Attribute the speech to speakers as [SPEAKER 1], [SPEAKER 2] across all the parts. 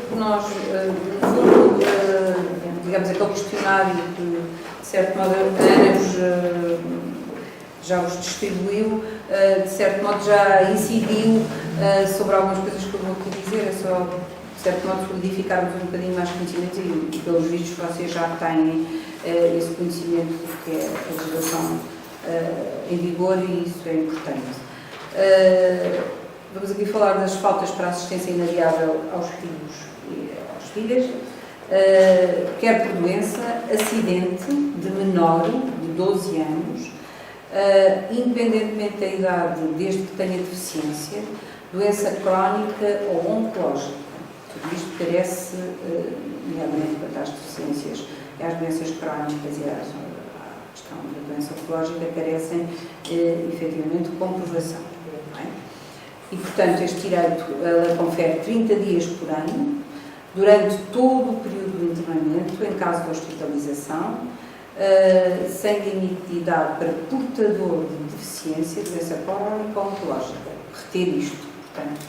[SPEAKER 1] porque nós, no fundo, digamos, aquele questionário que, de certo modo, a Ana já os distribuiu, de certo modo já incidiu sobre algumas coisas que eu vou aqui dizer, é só, de certo modo, solidificarmos um bocadinho mais conhecimento e pelos vistos, vocês já têm esse conhecimento do que é a legislação em vigor e isso é importante. Vamos aqui falar das faltas para assistência inadiável aos filhos e às filhas, quer por doença, acidente de menor de 12 anos, independentemente da idade, desde que tenha deficiência, doença crónica ou oncológica. Tudo isto carece, nomeadamente para as deficiências e as doenças crónicas e a questão da doença oncológica, carecem efetivamente de comprovação. Não é? E, portanto, este direito ela confere 30 dias por ano, durante todo o período de internamento, em caso de hospitalização, sem limite de idade para portador de deficiência, doença crónica ou oncológica. Reter isto, portanto,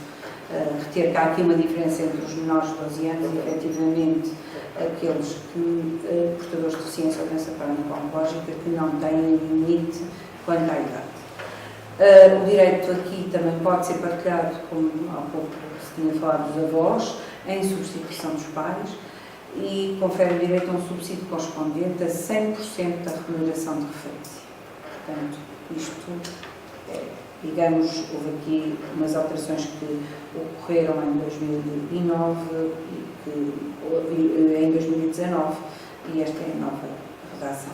[SPEAKER 1] reter que há aqui uma diferença entre os menores de 12 anos e, efetivamente, aqueles que, portadores de deficiência ou doença crónica ou oncológica, que não têm limite quanto à idade. O direito aqui também pode ser partilhado, como há pouco se tinha falado, dos avós, em substituição dos pais, e confere o direito a um subsídio correspondente a 100% da remuneração de referência. Portanto, isto, digamos, houve aqui umas alterações que ocorreram em 2009 e em 2019, e esta é a nova redação.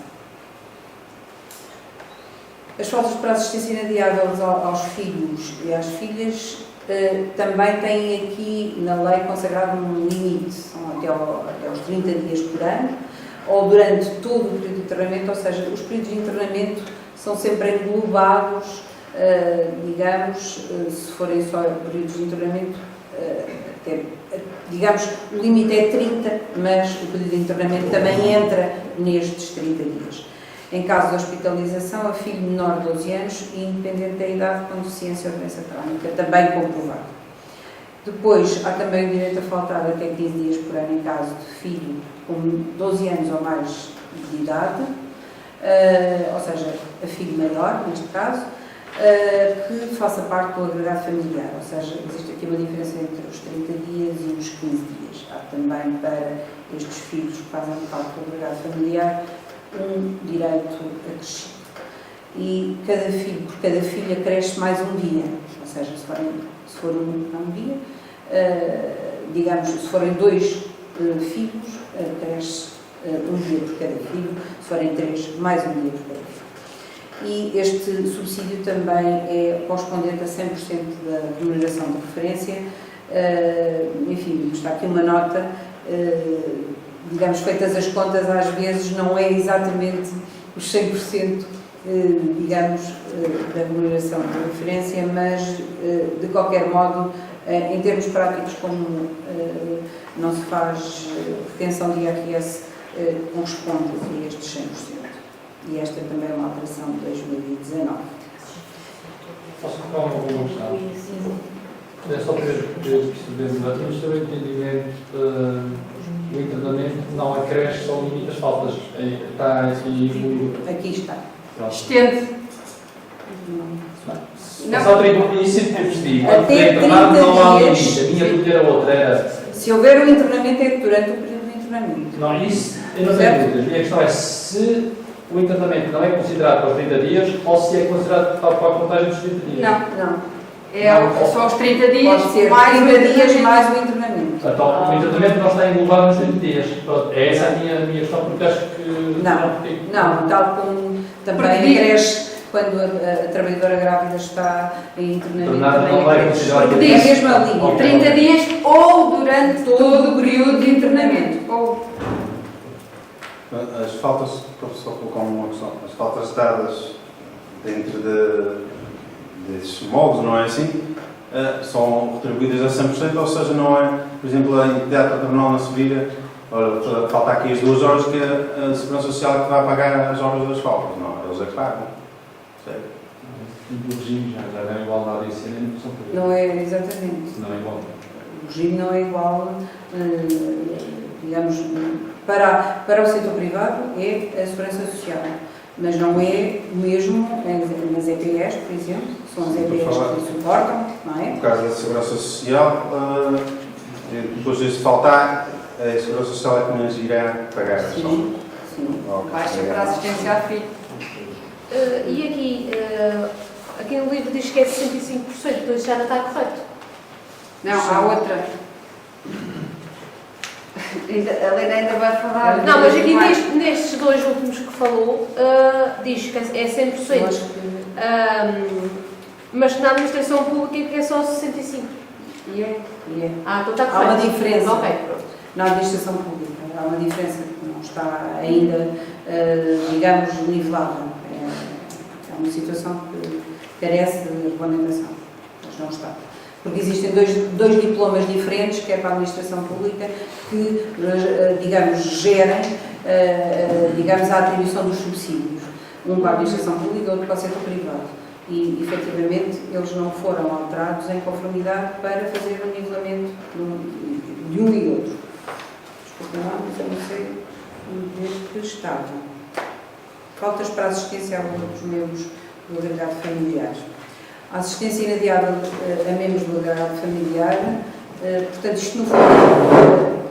[SPEAKER 1] As faltas para assistência inadiável aos filhos e às filhas também têm aqui na lei consagrado um limite, são até aos 30 dias por ano, ou durante todo o período de internamento, ou seja, os períodos de internamento são sempre englobados, digamos, se forem só períodos de internamento, digamos, o limite é 30, mas o período de internamento também entra nestes 30 dias. Em caso de hospitalização, a filho menor de 12 anos e independente da idade com deficiência ou doença crónica, também comprovado. Depois, há também o direito a faltar até 15 dias por ano em caso de filho com 12 anos ou mais de idade, ou seja, a filho maior, neste caso, que faça parte do agregado familiar, ou seja, existe aqui uma diferença entre os 30 dias e os 15 dias. Há também para estes filhos que fazem parte do agregado familiar um direito acrescido. E cada filho, por cada filha, cresce mais um dia, ou seja, se for um dia, digamos, se forem 2 filhos, cresce um dia por cada filho, se forem 3, mais um dia por cada filho. E este subsídio também é correspondente a 100% da remuneração de referência. Enfim, está aqui uma nota, digamos, feitas as contas, às vezes não é exatamente os 100%, digamos, da remuneração de referência, mas, de qualquer modo, em termos práticos, como não se faz retenção de IRS, corresponde a estes 100%. E esta também é uma alteração de 2019.
[SPEAKER 2] Posso colocar uma questão? É só para perceber, temos também o entendimento o internamento não acresce, só limita as faltas. Está
[SPEAKER 1] aqui está.
[SPEAKER 3] Estende.
[SPEAKER 2] Só 30 dias, sempre percebi.
[SPEAKER 1] Até 30
[SPEAKER 2] não há
[SPEAKER 1] dias.
[SPEAKER 2] limite. A minha dúvida era outra. Era...
[SPEAKER 1] Se houver o internamento, é durante o período de internamento.
[SPEAKER 2] Não, isso eu não tenho dúvidas. A minha questão é se o internamento não é considerado para os 30 dias ou se é considerado para a contagem dos 30 dias.
[SPEAKER 1] Não.
[SPEAKER 3] É só os 30 dias,
[SPEAKER 1] pode ser
[SPEAKER 3] mais
[SPEAKER 1] 30 dias mais o internamento.
[SPEAKER 2] Então, o internamento não está englobado nos 30 dias. É essa a minha questão, porque acho que...
[SPEAKER 1] Não, tal como também cresce quando a trabalhadora grávida está em internamento.
[SPEAKER 2] Não vai considerar
[SPEAKER 1] porque diz a mesma linha.
[SPEAKER 3] 30 dias ou durante todo o período de internamento. Ou...
[SPEAKER 4] As faltas, só colocar uma questão, as faltas dadas dentro desses moldes, não é assim? São retribuídas a 100%, ou seja, não é, por exemplo, a entidade patronal não se vira, falta aqui as 2 horas que a Segurança Social que vai pagar as horas das faltas, não, eles é que pagam.
[SPEAKER 2] O regime já não é igualdade e cena,
[SPEAKER 1] não é exatamente.
[SPEAKER 2] Não é igual.
[SPEAKER 1] O regime não é igual, digamos, para o setor privado é a segurança social, mas não é o mesmo nas EPS, por exemplo, são as EPS que suportam, não é?
[SPEAKER 4] No caso da segurança social, depois de faltar, a segurança social é que nos irá pagar.
[SPEAKER 1] Sim, sim.
[SPEAKER 3] Baixa para a assistência ao filho.
[SPEAKER 5] E aqui no livro diz que é 65%, então isso já não está correto.
[SPEAKER 3] Não, há outra. A Helena ainda vai falar.
[SPEAKER 5] Não, mas aqui nestes dois últimos que falou, diz que é 100%. Mas na administração pública que é só 65%.
[SPEAKER 1] E é.
[SPEAKER 5] Então está
[SPEAKER 1] Há
[SPEAKER 5] correto.
[SPEAKER 1] uma diferença.
[SPEAKER 5] Ok, pronto.
[SPEAKER 1] Na administração pública. Há uma diferença que não está ainda, digamos, nivelada. É uma situação que carece de regulamentação, mas não está. Porque existem dois diplomas diferentes, que é para a administração pública, que, digamos, gerem, digamos, a atribuição dos subsídios. Um para a administração pública e outro para o setor privado. E, efetivamente, eles não foram alterados em conformidade para fazer o nivelamento de um e outro. Desculpa lá, mas eu não sei onde que estava. Faltas para a assistência aos membros do agregado familiar. A assistência inadiável a membros do agregado familiar, portanto, isto no fundo,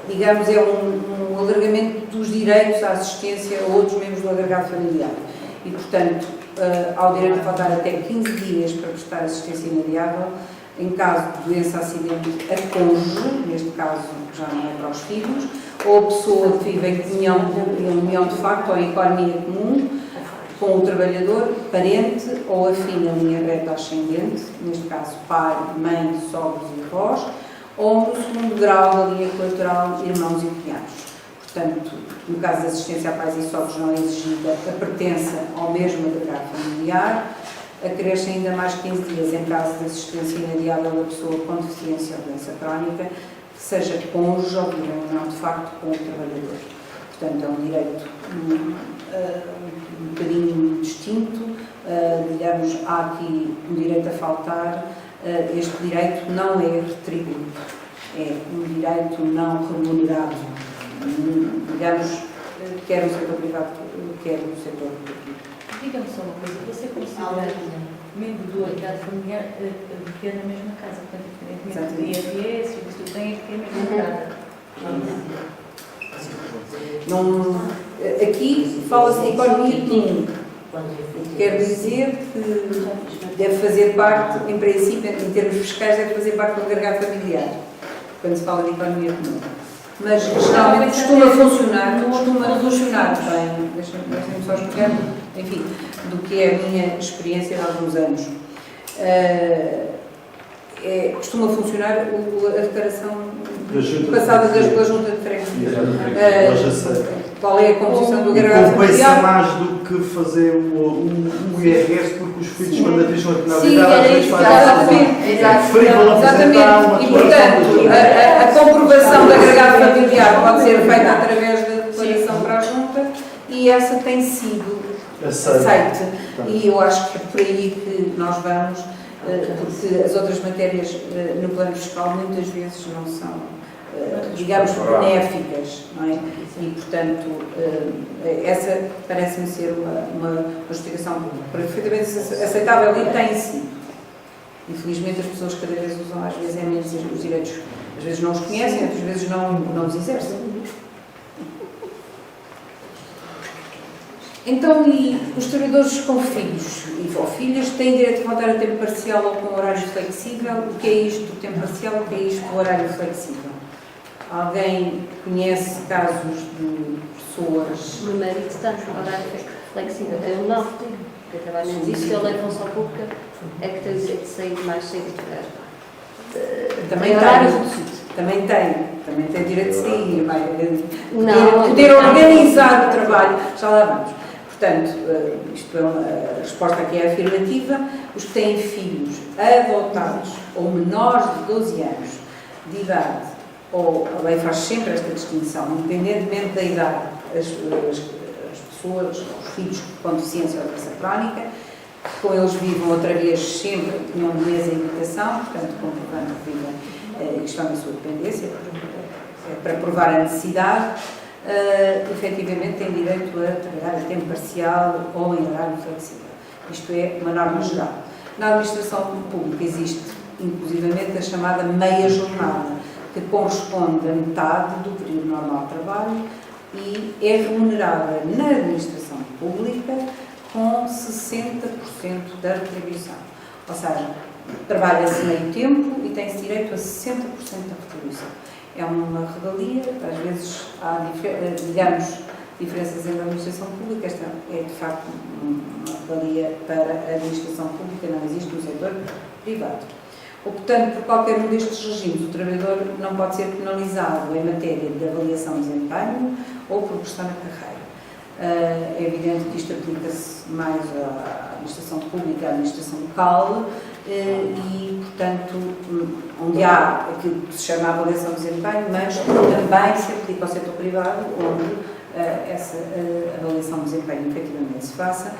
[SPEAKER 1] digamos, é um alargamento dos direitos à assistência a outros membros do agregado familiar. E, portanto, há o direito de faltar até 15 dias para prestar assistência inadiável em caso de doença, acidente a cônjuge, neste caso já não é para os filhos, ou a pessoa que vive em união de facto ou em economia comum, com o trabalhador, parente ou afim na linha reta ascendente, neste caso pai, mãe, sogros e avós, ou no segundo grau da linha colateral, irmãos e cunhados. Portanto, no caso da assistência a pais e sogros não é exigida a pertença ao mesmo agregado familiar, acresce ainda mais 15 dias em caso de assistência inadiável a pessoa com deficiência ou doença crónica, que seja cônjuge ou viva em união de facto com o trabalhador. Portanto, é um direito um bocadinho distinto, digamos, há aqui um direito a faltar, este direito não é retribuído, é um direito não remunerado, digamos, quer no setor privado, quer no setor público.
[SPEAKER 6] Diga-me só uma coisa, você considera membro do agregado familiar viver na mesma casa, portanto, independentemente do IRS, o que tu tem é que ter a mesma casa.
[SPEAKER 1] Não, aqui fala-se de economia comum, o que quer dizer que deve fazer parte, em princípio, em termos fiscais, deve fazer parte do agregado familiar, quando se fala de economia comum. Mas geralmente costuma funcionar bem, deixem-me só explicar, enfim, do que é a minha experiência de alguns anos. Costuma funcionar a declaração passada pela Junta de Freguesia. Qual é a composição do agregado familiar?
[SPEAKER 7] Compensa mais do que fazer o IRS, porque os filhos, quando atingem a
[SPEAKER 1] Sim,
[SPEAKER 7] penalidade, às vezes fazem
[SPEAKER 1] exatamente. E, portanto, a comprovação do agregado familiar pode ser feita através da declaração para a Junta e essa tem sido aceite. E eu acho que é por aí que nós vamos, porque as outras matérias no plano fiscal muitas vezes não são, digamos, benéficas, não é? E, portanto, essa parece-me ser uma justificação perfeitamente aceitável e tem sido. Infelizmente as pessoas cada vez usam, às vezes, menos os direitos, às vezes não os conhecem, outras vezes não os exercem. Então, e os trabalhadores com filhos ou filhas têm direito a voltar a tempo parcial ou com horário flexível? O que é isto do tempo parcial? O que é isto do horário flexível? Alguém conhece casos de pessoas...
[SPEAKER 5] O meu marido está no horário flexível. Eu não, porque eu trabalho menos. Isso que eu levo só pouca é que tenho de sair mais cedo de casa.
[SPEAKER 1] Também tem direito de sair, poder organizar o trabalho, já lá vamos. Portanto, isto é a resposta aqui é afirmativa. Os que têm filhos adotados ou menores de 12 anos de idade, ou a lei faz sempre esta distinção, independentemente da idade, as pessoas, os filhos com deficiência ou doença crónica, que com eles vivam outra vez sempre, tinham beleza e educação, portanto, comprovando que vivem que estão na sua dependência, para provar a necessidade, efetivamente têm direito a trabalhar a tempo parcial ou em horário flexível. Isto é uma norma geral. Na administração pública existe, inclusivamente, a chamada meia jornada, que corresponde a metade do período normal de trabalho e é remunerada na administração pública com 60% da retribuição. Ou seja, trabalha-se meio tempo e tem-se direito a 60% da retribuição. É uma regalia, às vezes há, digamos, diferenças entre a administração pública. Esta é, de facto, uma regalia para a administração pública, não existe no setor privado. Optando por qualquer um destes regimes, o trabalhador não pode ser penalizado em matéria de avaliação de desempenho ou progressão na carreira. É evidente que isto aplica-se mais à administração pública, à administração local e, portanto, onde há aquilo que se chama avaliação de desempenho, mas também se aplica ao setor privado, onde essa avaliação de desempenho efetivamente se faça,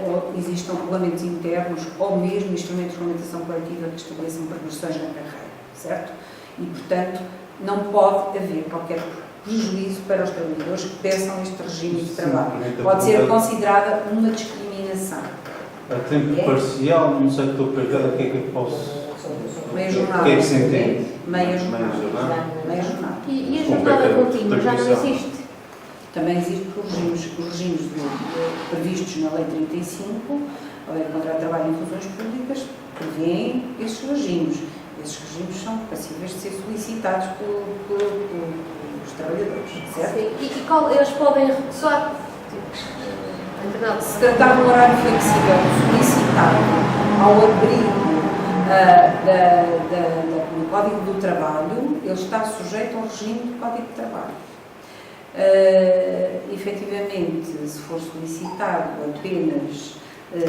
[SPEAKER 1] ou existam regulamentos internos ou mesmo instrumentos de regulamentação coletiva que estabeleçam progressões na carreira, certo? E, portanto, não pode haver qualquer prejuízo para os trabalhadores que peçam este regime de trabalho. Pode ser considerada uma discriminação.
[SPEAKER 4] A tempo parcial, no setor privado, o que é que eu posso...
[SPEAKER 1] Meia jornada.
[SPEAKER 4] O que é que se entende?
[SPEAKER 1] Meia jornada.
[SPEAKER 4] Meia jornada.
[SPEAKER 5] E a jornada contínua já não existe?
[SPEAKER 1] Também existem os regimes previstos na Lei 35, a Lei de Contrato de Trabalho em Funções Públicas, prevêem estes regimes. Esses regimes são passíveis de ser solicitados pelos trabalhadores, certo?
[SPEAKER 5] Sim. E eles podem recursar?
[SPEAKER 1] Se tratar de um horário flexível solicitado ao abrigo do Código do Trabalho, ele está sujeito ao regime do Código de Trabalho. Efetivamente, se for solicitado apenas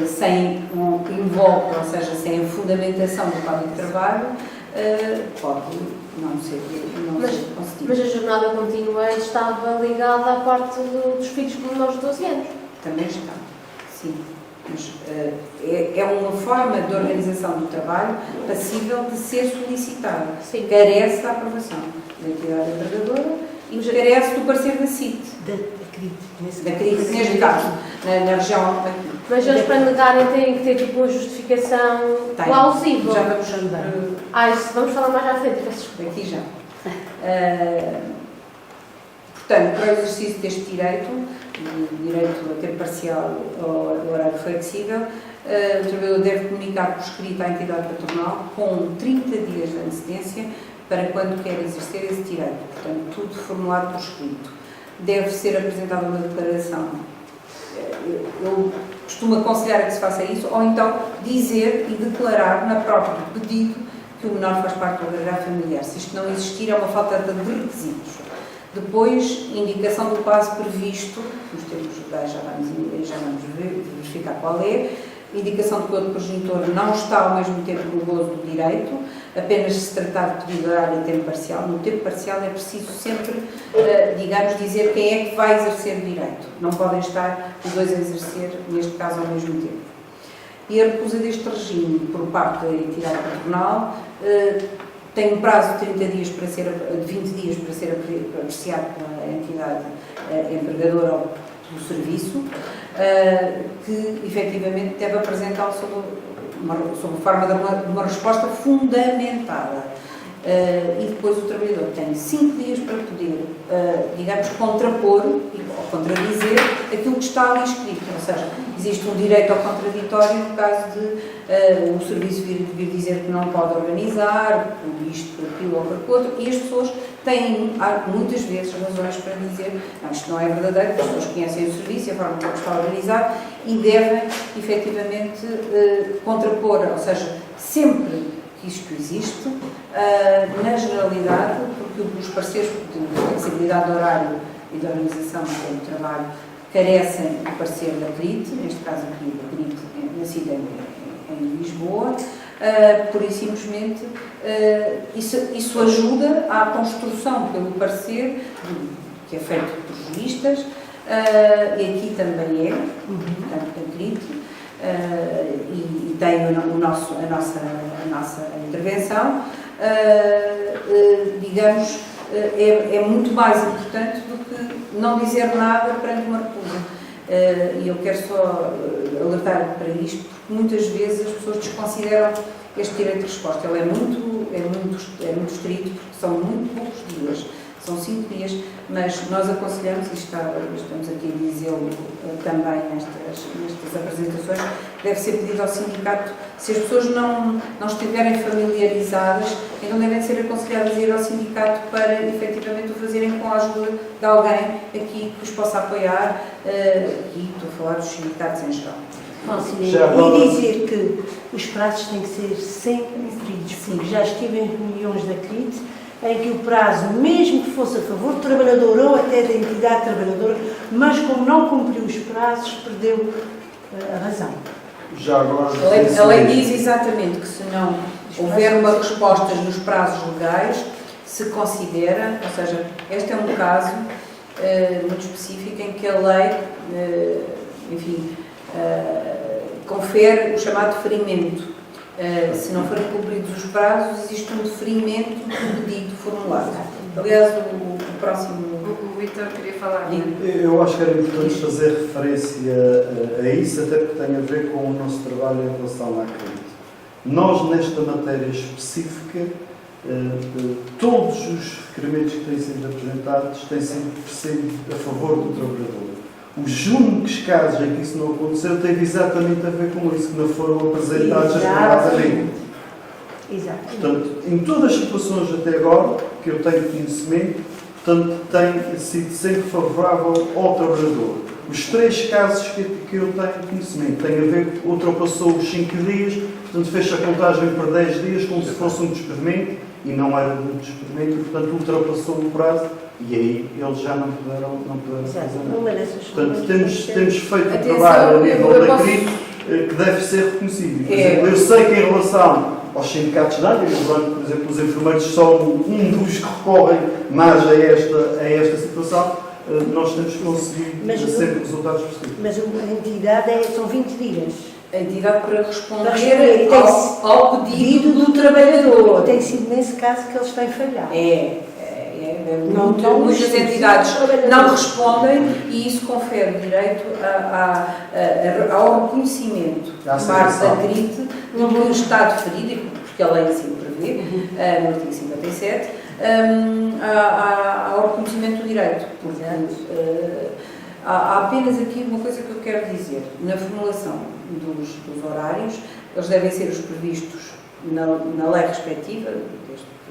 [SPEAKER 1] sem um invólucro, ou seja, sem a fundamentação do Código de Trabalho, pode não ser concedido.
[SPEAKER 5] Mas a jornada contínua estava ligada à parte dos filhos com menores de 12 anos?
[SPEAKER 1] Também está, sim. Mas é uma forma de organização do trabalho passível de ser solicitada.
[SPEAKER 5] Sim.
[SPEAKER 1] Carece da aprovação da entidade empregadora e carece do parecer da CIT. Da CRIT, neste caso, na região aqui.
[SPEAKER 5] Mas eles, para negarem, têm que ter tipo uma justificação plausível.
[SPEAKER 1] Já vamos
[SPEAKER 5] Vamos falar mais à frente, peço desculpa.
[SPEAKER 1] aqui já. Portanto, para o exercício deste direito a tempo parcial ou horário flexível, o trabalhador deve comunicar por escrito à entidade patronal com 30 dias de antecedência para quando quer exercer esse direito. Portanto, tudo formulado por escrito. Deve ser apresentada uma declaração. Eu costumo aconselhar a que se faça isso, ou então dizer e declarar na própria pedido que o menor faz parte do agregado familiar. Se isto não existir, é uma falta de requisitos. Depois, indicação do prazo previsto, nos termos legais já vamos verificar qual é, indicação de que o outro progenitor não está ao mesmo tempo no gozo do direito, apenas se tratar de devido horário e tempo parcial. No tempo parcial é preciso sempre, digamos, dizer quem é que vai exercer o direito. Não podem estar os dois a exercer, neste caso, ao mesmo tempo. E a recusa deste regime por parte da entidade patronal tem um prazo de 30 dias para ser, de 20 dias para ser apreciado pela entidade empregadora ou pelo serviço, que efetivamente deve apresentá-lo sob forma de uma resposta fundamentada. E depois o trabalhador tem 5 dias para poder, digamos, contrapor ou contradizer aquilo que está ali escrito. Ou seja, existe um direito ao contraditório no caso de o serviço vir dizer que não pode organizar, por isto, por aquilo ou por outro, e as pessoas têm muitas vezes razões para dizer não, isto não é verdadeiro, as pessoas conhecem o serviço e a forma como está organizado e devem, efetivamente, contrapor, ou seja, sempre que isto existe, na generalidade, porque os parceiros de flexibilidade de horário e de organização do trabalho carecem do parecer da CRIT, neste caso aqui da CRIT, nascida em Lisboa, pura e simplesmente isso ajuda à construção pelo parecer, que é feito por juristas, e aqui também é, portanto, da CRIT, e tem a nossa intervenção, digamos, é muito mais importante do que não dizer nada perante uma recusa. E eu quero só alertar para isto, porque muitas vezes as pessoas desconsideram este direito de resposta. Ele é muito estrito, porque são muito poucos dias, são 5 dias, mas nós aconselhamos, e estamos aqui a dizê-lo também nestas apresentações, deve ser pedido ao sindicato, se as pessoas não estiverem familiarizadas, então devem ser aconselhadas a ir ao sindicato para efetivamente o fazerem com a ajuda de alguém aqui que os possa apoiar, e estou a falar dos sindicatos em geral.
[SPEAKER 8] E dizer que os prazos têm que ser sempre cumpridos, porque já estive em reuniões da CRIT em que o prazo, mesmo que fosse a favor do trabalhador ou até da entidade trabalhadora, mas como não cumpriu os prazos, perdeu a razão.
[SPEAKER 7] Já agora,
[SPEAKER 1] A lei diz exatamente que se não houver uma resposta nos prazos legais, se considera, ou seja, este é um caso muito específico em que a lei, confere o chamado deferimento. Se não forem cumpridos os prazos, existe um deferimento do pedido formulado. Aliás, o próximo...
[SPEAKER 3] O Vítor queria falar.
[SPEAKER 7] eu acho que era importante fazer referência a isso, até porque tem a ver com o nosso trabalho em relação à CRIT. Nós, nesta matéria específica, todos os requerimentos que têm sido apresentados têm sido a favor do trabalhador. Os únicos casos em que isso não aconteceu teve exatamente a ver com isso, que não foram apresentados adequadamente.
[SPEAKER 8] Exato.
[SPEAKER 7] Portanto, em todas as situações até agora que eu tenho conhecimento, portanto, tem sido sempre favorável ao trabalhador. Os 3 casos que eu tenho conhecimento têm a ver que ultrapassou os 5 dias, portanto, fez a contagem para 10 dias como se fosse um despedimento, e não era um despedimento, e, portanto, ultrapassou o prazo, e aí eles já não puderam fazer nada. Portanto, temos feito um trabalho a nível da CRIT que deve ser reconhecido. Por exemplo, eu sei que em relação aos sindicatos de área, por exemplo, os enfermeiros são um dos que recorrem mais a esta situação, nós temos conseguido sempre resultados possíveis.
[SPEAKER 8] Mas a entidade são 20 dias.
[SPEAKER 1] A entidade para responder
[SPEAKER 8] ao
[SPEAKER 1] pedido do trabalhador.
[SPEAKER 8] Tem sido nesse caso que eles têm falhado.
[SPEAKER 1] Muitas entidades não respondem e isso confere direito ao reconhecimento por parte da CRIT do que está deferido, porque a lei assim prevê, no artigo 57, ao reconhecimento do direito. Portanto, há apenas aqui uma coisa que eu quero dizer. Na formulação dos horários, eles devem ser os previstos na lei respectiva,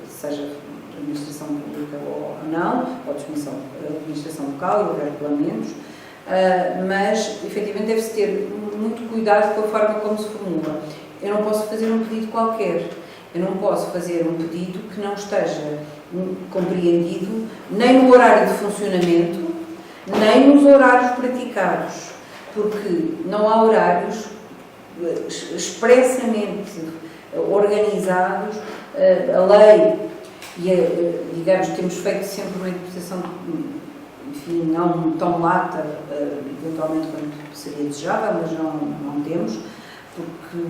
[SPEAKER 1] seja administração pública ou não, ou administração local e houver regulamentos, mas efetivamente deve-se ter muito cuidado com a forma como se formula. Eu não posso fazer um pedido qualquer, eu não posso fazer um pedido que não esteja compreendido nem no horário de funcionamento, nem nos horários praticados, porque não há horários expressamente organizados. A lei, digamos, temos feito sempre uma interpretação, enfim, não tão lata, eventualmente quanto seria desejável, mas não temos, porque,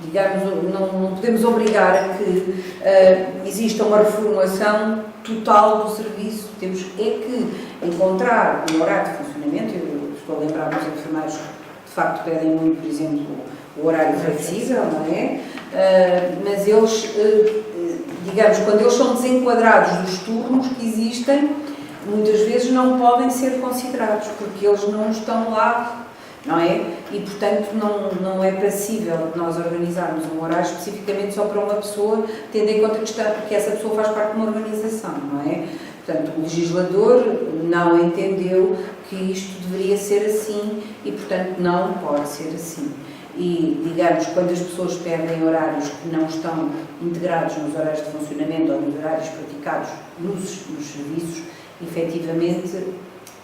[SPEAKER 1] digamos, não podemos obrigar a que exista uma reformulação total do serviço. Temos que encontrar um horário de funcionamento. Eu estou a lembrar dos enfermeiros que, de facto, pedem muito, por exemplo, o horário flexível, não é? Mas eles, digamos, quando eles são desenquadrados dos turnos que existem, muitas vezes não podem ser considerados, porque eles não estão lá, não é? E, portanto, não é passível nós organizarmos um horário especificamente só para uma pessoa, tendo em conta que essa pessoa faz parte de uma organização, não é? Portanto, o legislador não entendeu que isto deveria ser assim e, portanto, não pode ser assim. E, digamos, quando as pessoas pedem horários que não estão integrados nos horários de funcionamento ou nos horários praticados nos serviços, efetivamente,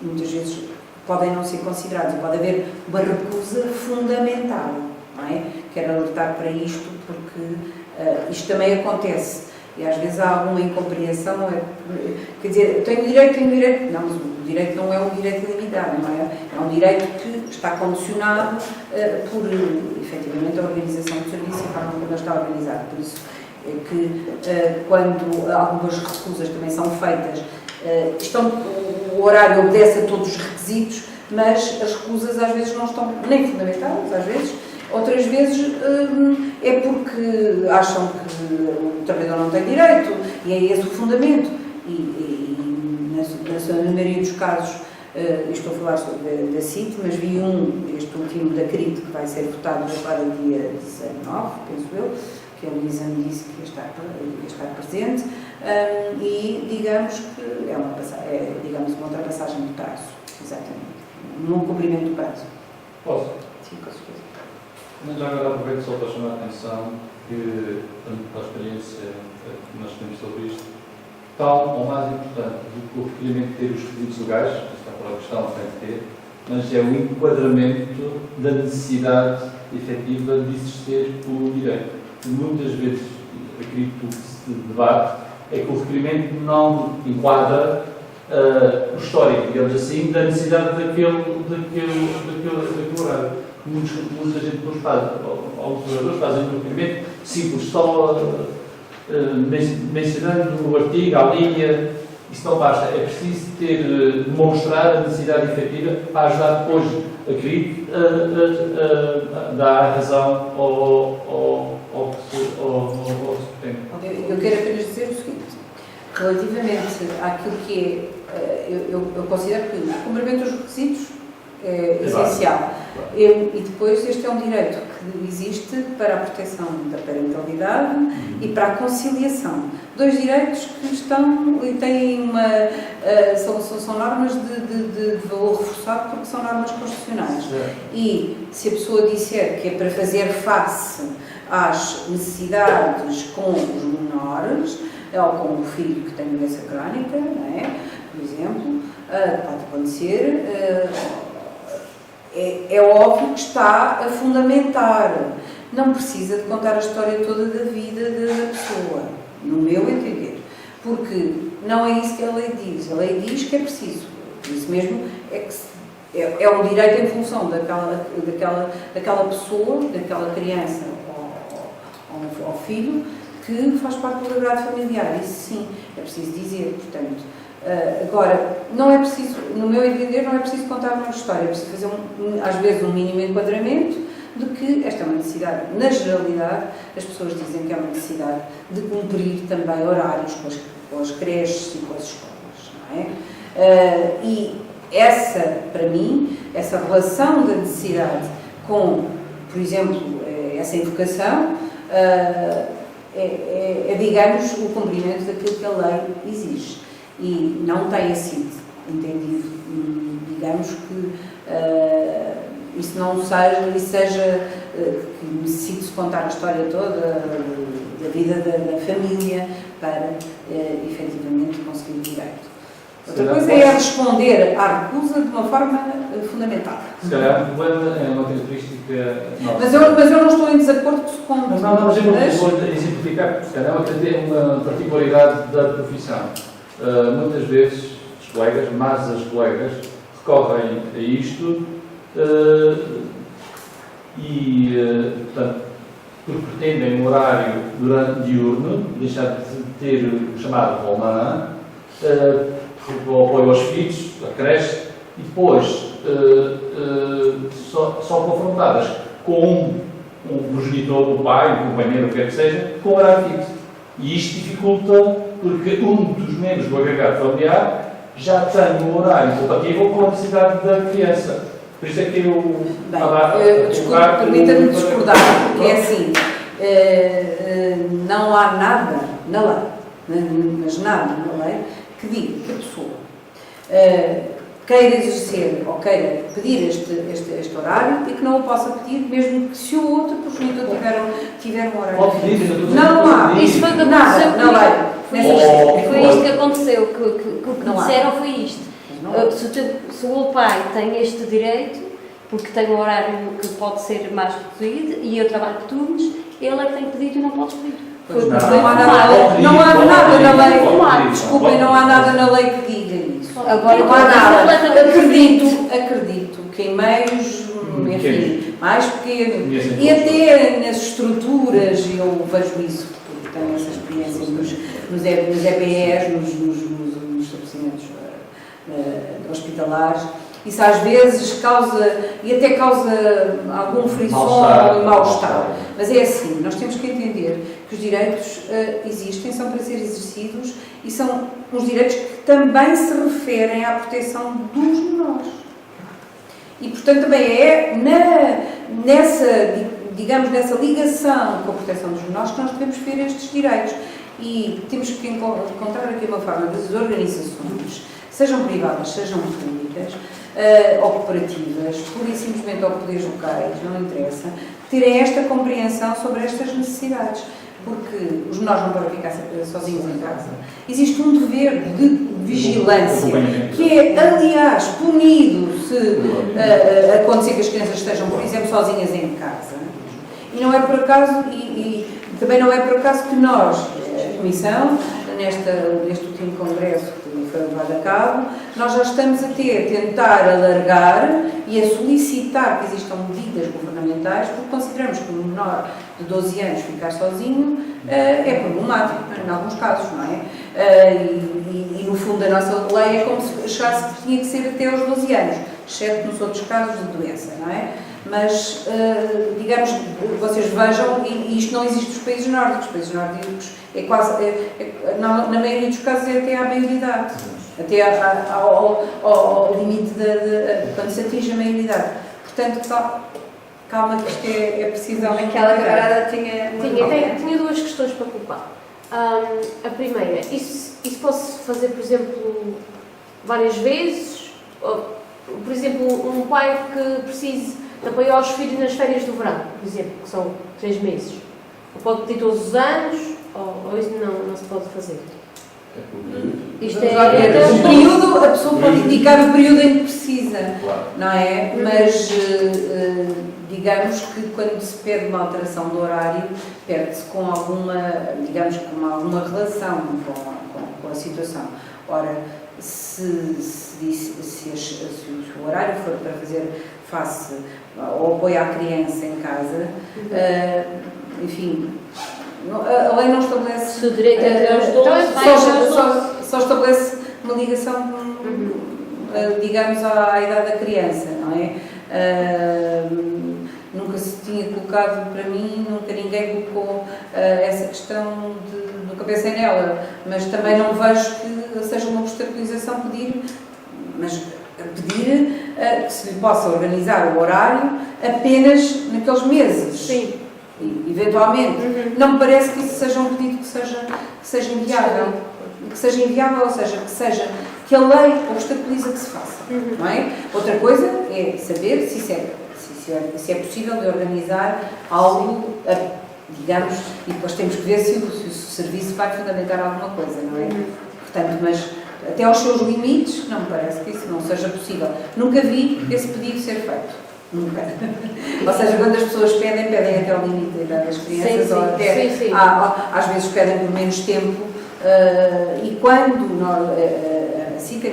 [SPEAKER 1] muitas vezes podem não ser considerados. Pode haver uma recusa fundamental, não é? Quero alertar para isto porque isto também acontece. E às vezes há alguma incompreensão, quer dizer, tenho direito, não, mas o direito não é um direito ilimitado, não é? É um direito que está condicionado por, efetivamente, a organização do serviço e a forma como ele está organizado. Por isso, que quando algumas recusas também são feitas, o horário obedece a todos os requisitos, mas as recusas às vezes não estão nem fundamentadas, às vezes, outras vezes é porque acham que o trabalhador não tem direito, e é esse o fundamento. Na maioria dos casos, estou a falar da CIT, mas vi este último da CRIT, que vai ser votado agora dia 19, penso eu, que a Luísa me disse que ia estar presente, e digamos que é uma ultrapassagem de prazo, exatamente, num cumprimento do prazo.
[SPEAKER 2] Posso?
[SPEAKER 1] Sim, com certeza.
[SPEAKER 2] Mas já agora aproveito só para chamar a atenção que, para a experiência que nós temos sobre isto, tão ou mais importante do que o requerimento de ter os requisitos legais, esta é a questão que tem que ter, mas é o enquadramento da necessidade efetiva de existir o direito. E muitas vezes, acredito que se debate, é que o requerimento não enquadra o histórico, digamos assim, da necessidade daquele horário. Muita gente depois faz, alguns trabalhadores fazem um requerimento simples, só mencionando o artigo, a linha, isso não basta, é preciso demonstrar a necessidade efetiva para ajudar depois a CRIT a dar razão ao que se tem.
[SPEAKER 1] Eu quero apenas dizer o seguinte, relativamente àquilo que eu considero que o cumprimento dos requisitos é essencial. E depois este é um direito que existe para a proteção da parentalidade e para a conciliação. Dois direitos que estão e têm são normas de valor reforçado porque são normas constitucionais. E se a pessoa disser que é para fazer face às necessidades com os menores, ou com o filho que tem doença crónica, não é? Por exemplo, pode acontecer. É óbvio que está a fundamentar. Não precisa de contar a história toda da vida da pessoa, no meu entender. Porque não é isso que a lei diz. A lei diz que é preciso. Por isso mesmo é um direito em função daquela pessoa, daquela criança ou filho, que faz parte do agrado familiar. Isso sim, é preciso dizer, portanto. Agora, não é preciso, no meu entender, não é preciso contar uma história, é preciso fazer, às vezes, um mínimo enquadramento de que esta é uma necessidade. Na generalidade, as pessoas dizem que é uma necessidade de cumprir também horários com as creches e com as escolas, não é? E essa, para mim, essa relação da necessidade com, por exemplo, essa invocação, digamos, o cumprimento daquilo que a lei exige. E não tem sido entendido, digamos que isso não seja que necessite-se contar a história toda da vida da família para efetivamente conseguir o direito. Outra coisa é responder à recusa de uma forma fundamentada.
[SPEAKER 2] Se calhar o problema é uma característica nossa.
[SPEAKER 1] Mas eu não estou em desacordo com
[SPEAKER 2] Não, mas eu vou exemplificar, porque se calhar é uma particularidade da profissão. Muitas vezes os colegas, mas as colegas, recorrem a isto portanto, porque pretendem um horário diurno, deixar de ter o chamado roman, o apoio aos filhos, a creche, e depois são confrontadas com um progenitor, o pai, um companheiro, o que quer que seja, com o horário fixo. E isto dificulta porque um dos membros do agregado familiar já tem um horário compatível com a necessidade da criança. Por isso é que eu...
[SPEAKER 1] Desculpe, permita-me discordar, porque é assim, não há nada na lei, mas nada na lei, que diga que a pessoa queira exercer ou queira pedir este horário e que não o possa pedir, mesmo que se o outro progenitor tiver um horário.
[SPEAKER 2] Pode pedir,
[SPEAKER 1] não há.
[SPEAKER 5] Isso foi o que
[SPEAKER 1] nada
[SPEAKER 5] aconteceu.
[SPEAKER 1] na lei.
[SPEAKER 5] Foi isto que aconteceu, que o que
[SPEAKER 1] Não há.
[SPEAKER 5] disseram foi isto. Se o pai tem este direito, porque tem um horário que pode ser mais reduzido e eu trabalho por turnos, ele é que tem pedido e não pode pedir.
[SPEAKER 1] Não há nada na lei. Desculpem, não há nada na lei que diga isso.
[SPEAKER 5] Agora,
[SPEAKER 1] não há nada.
[SPEAKER 5] completamente
[SPEAKER 1] Acredito que em meios, enfim, mais pequenos, e até nas estruturas, eu vejo isso, tenho essa experiência nos EPEs, nos estabelecimentos hospitalares. Isso às vezes causa, e até causa algum frisson e mal-estar. Mas é assim, nós temos que entender que os direitos existem, são para ser exercidos e são uns direitos que também se referem à proteção dos menores. E, portanto, também é nessa ligação com a proteção dos menores que nós devemos ver estes direitos. E temos que encontrar aqui uma forma das organizações, sejam privadas, sejam públicas, ou cooperativas, pura e simplesmente ou poderes locais, não interessa, terem esta compreensão sobre estas necessidades. Porque os menores não podem ficar sozinhos em casa. Existe um dever de vigilância, que é, aliás, punido se acontecer que as crianças estejam, por exemplo, sozinhas em casa. E não é por acaso, e também não é por acaso que nós, a Comissão, neste último congresso que foi levado a cabo, nós já estamos a tentar alargar e a solicitar que existam medidas governamentais, porque consideramos que um menor de 12 anos ficar sozinho é problemático, em alguns casos, não é? E no fundo a nossa lei é como se achasse que tinha que ser até aos 12 anos, exceto nos outros casos de doença, não é? Mas, digamos, vocês vejam, e isto não existe nos países nórdicos. Os países nórdicos é quase, na maioria dos casos é até à maioridade, até ao limite quando se atinge a maioridade. Portanto, calma que isto é preciso...
[SPEAKER 3] Aquela camarada tinha
[SPEAKER 5] duas questões para colocar. A primeira, isso pode-se fazer, por exemplo, várias vezes? Por exemplo, um pai que precise de apoiar os filhos nas férias do verão, por exemplo, que são 3 meses. Pode pedir todos os anos, ou isso não se pode fazer?
[SPEAKER 1] Isto o período, a pessoa pode indicar o período em que precisa, não é? Mas digamos que quando se pede uma alteração do horário, perde-se com alguma, digamos, com alguma relação com a situação. Ora, se o horário for para fazer face ao apoio à criança em casa, enfim, a lei não estabelece...
[SPEAKER 5] Se o direito é até aos 12,
[SPEAKER 1] só estabelece uma ligação, digamos, à idade da criança, não é? Nunca se tinha colocado para mim, nunca ninguém colocou essa questão nunca pensei nela, mas também não vejo que seja uma obstaculização pedir que se lhe possa organizar o horário apenas naqueles meses.
[SPEAKER 5] Sim.
[SPEAKER 1] E, eventualmente. Não me parece que isso seja um pedido que seja inviável. Que seja inviável, ou seja, que a lei obstaculiza que se faça. Não é? Outra coisa é saber se é possível de organizar algo, digamos, e depois temos que ver se o serviço vai fundamentar alguma coisa, não é? Portanto, mas até aos seus limites, não me parece que isso não seja possível. Nunca vi esse pedido ser feito. Nunca. Ou seja, quando as pessoas pedem até ao limite da idade das crianças, ou até, às vezes pedem por menos tempo, e quando a CICA,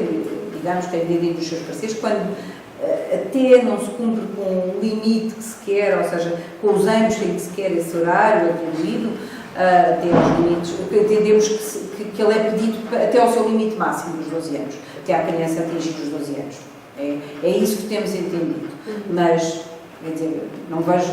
[SPEAKER 1] digamos, tem dentro dos seus parceiros, quando até não se cumpre com o limite que se quer, ou seja, com os anos em que se quer esse horário atribuído, até aos limites, entendemos que ele é pedido até ao seu limite máximo dos 12 anos, até à criança atingir os 12 anos. É isso que temos entendido. Mas, quer dizer, não vejo